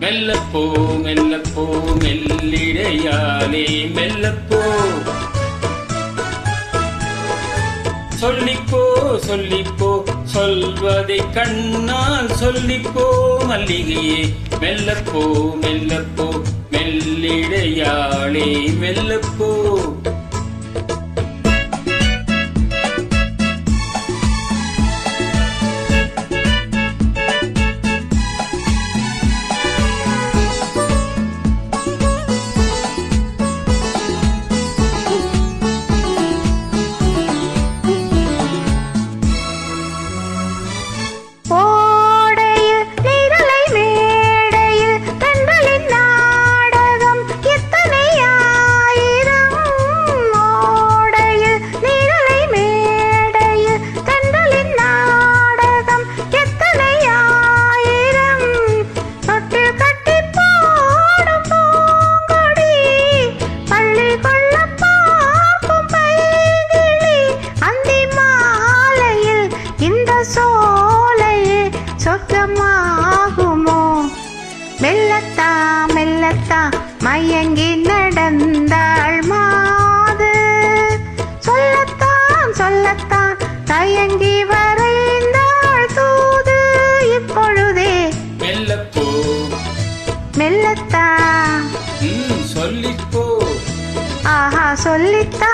மெல்லப்போ மெல்லப்போ மெல்லிடையாலே மெல்லப்போ சொல்லிப்போ சொல்லிப்போ சொல்வதை கண்ணால் சொல்லிப்போ மல்லிகையே மெல்லப்போ மெல்லப்போ மெல்லிடையாளே மெல்லப்போ சொர்க்கமாகுமோ மெல்லத்தா மெல்லத்தா மயங்கி நடந்தாள் மாது சொல்லத்தான் சொல்லத்தான் தயங்கி வரைந்தாள் தூது இப்பொழுதே மெல்லப்போ மெல்லத்தா சொல்லிப்போ ஆஹா சொல்லித்தா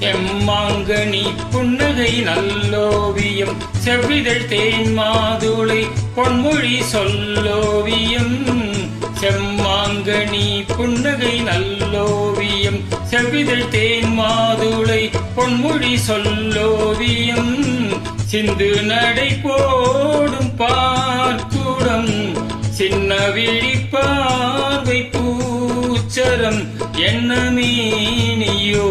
செம்மாங்கனி புன்னகை நல்லோவியம் செவ்விதழ் தேன் மாதுளை பொன்மொழி சொல்லோவியம் செம்மாங்கனி புன்னகை நல்லோவியம் செவ்விதழ் தேன் மாதுளை பொன்மொழி சொல்லோவியம் சிந்து நடை போடும் பார்க்குடம் சின்ன விழி பார்வை பூச்சரம் என்ன மீனியோ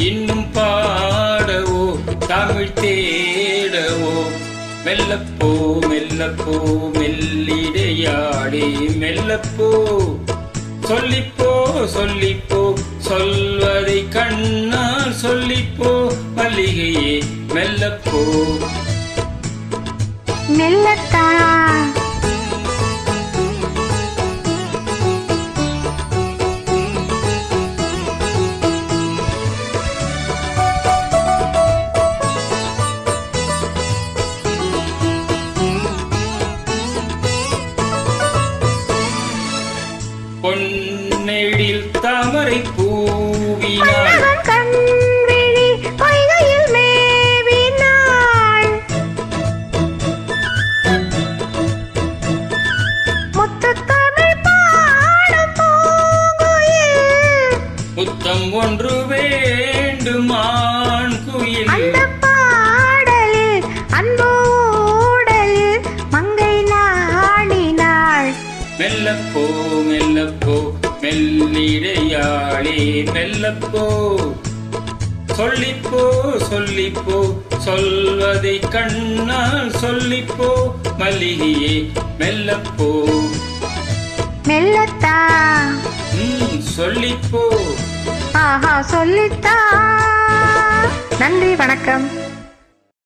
இன்னும் பாடவோ தமிழ் தேடவோ மெல்லப்போ மெல்லப்போ மெல்லிடையாடே மெல்லப்போ சொல்லிப்போ சொல்லிப்போ சொல்வதை கண்ணால் சொல்லிப்போ மல்லிகையே மெல்லப்போ மெல்லத்தா பொன்னெழில் தாமரை பூவினாள் கண்விழி பொய்கையில் மேவினாள் முத்துத்தமிழ் பாடும் பூங்குயில் முத்தம் ஒன்று வேண்டுமான் குயில் அந்த பாடலில் அன்போடலில் மங்கை நாடினாள் மெல்லப்போ மெல்லப்போ மெல்லிடையாளே மெல்லப்போ சொல்லிப்போ சொல்லிப்போ சொல்வதை கண்ணால் சொல்லிப்போ மல்லிகையே மெல்லப்போ மெல்லத்தா சொல்லிப்போ ஆஹா சொல்லித்தா நன்றி வணக்கம்.